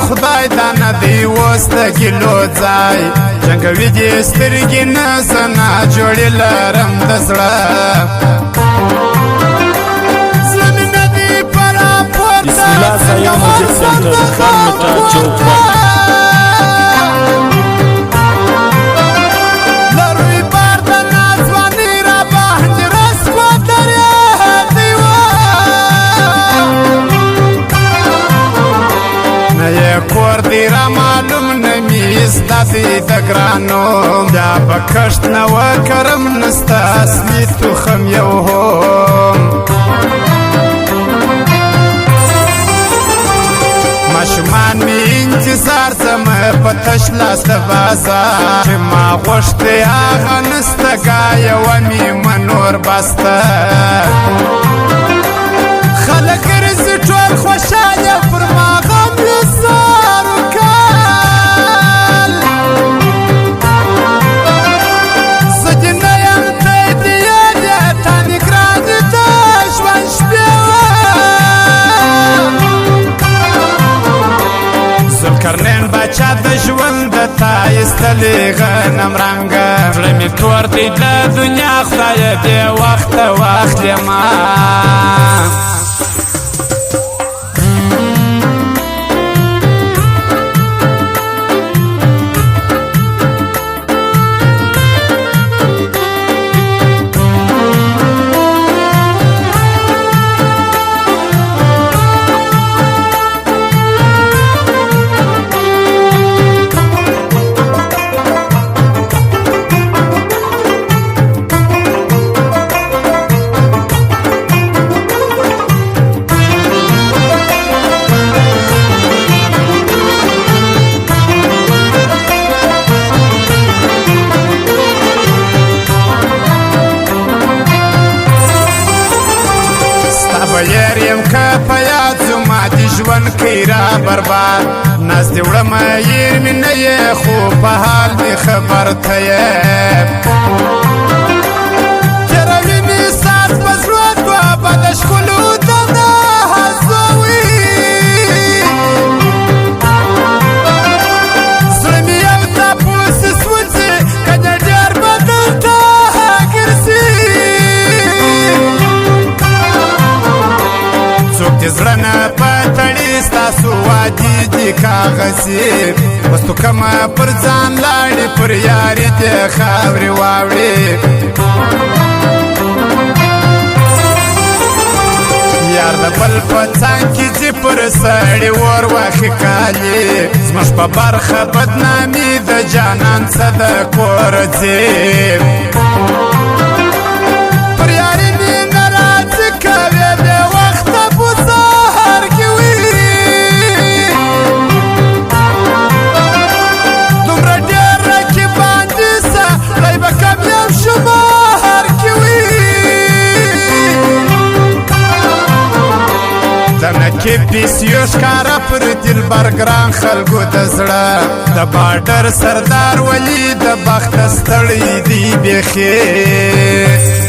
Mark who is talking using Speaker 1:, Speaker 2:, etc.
Speaker 1: خدای دا ندی اوس د ګیلو ځای جنګوي دې سترګې نه زنا جوړې لرم د زړه
Speaker 2: بسم الله سایه موزیک سنټر خان مټا چوک
Speaker 1: لروي بار د نازواني را باندې رسوا درې دیوا نه یې کور دی را معلوم نه می ستاسي د ګرانو بیا په کښت نه وکرم نستا اصلي تخم یو هم ماشومان می انتظار زمه په تش لاس د بازار چې ما غوښتې هغه نسته ګایه ومې منور بسته خلک ګرځي ټول خوشحاله پر ما غم یې سار وکړ زه دې نه یم دی دې یادې تا مې ګرانې د ژوند شپې ذوالقرنین باچا د ژوند د تا ایستلې غنم رنګه زړه مې تور دی د دنیا خدایه بې وخته واخلېما یم که په یاد زما د ژوند کوي را برباد ناز دې وړمه یېر مې نه یې خو په حال مې خبر ته یې تېروي مې ساز په زړه دوه بد ښکلو ته نه هڅوي زړه مې یو تاپوس سوځي که دې ډېر به دلته ګرځي څوک دې زړه نه پټړي ستاسو وادي دي کاغذي اوس تو کمه پر ځان لاړې پر یارې دې خاورې واوړې یار د بل په څنګ کې ځي پر سړي ور واخې کالي زموږ په برخه بدنامي د جانان څه د کور ځي پر یارې مې نه راځي کوې بې وخته کې پیسیو ښکاره پر دلبر ګران خلکو د زړه د باډر سردار ولی د بخت ستړی دی بیخي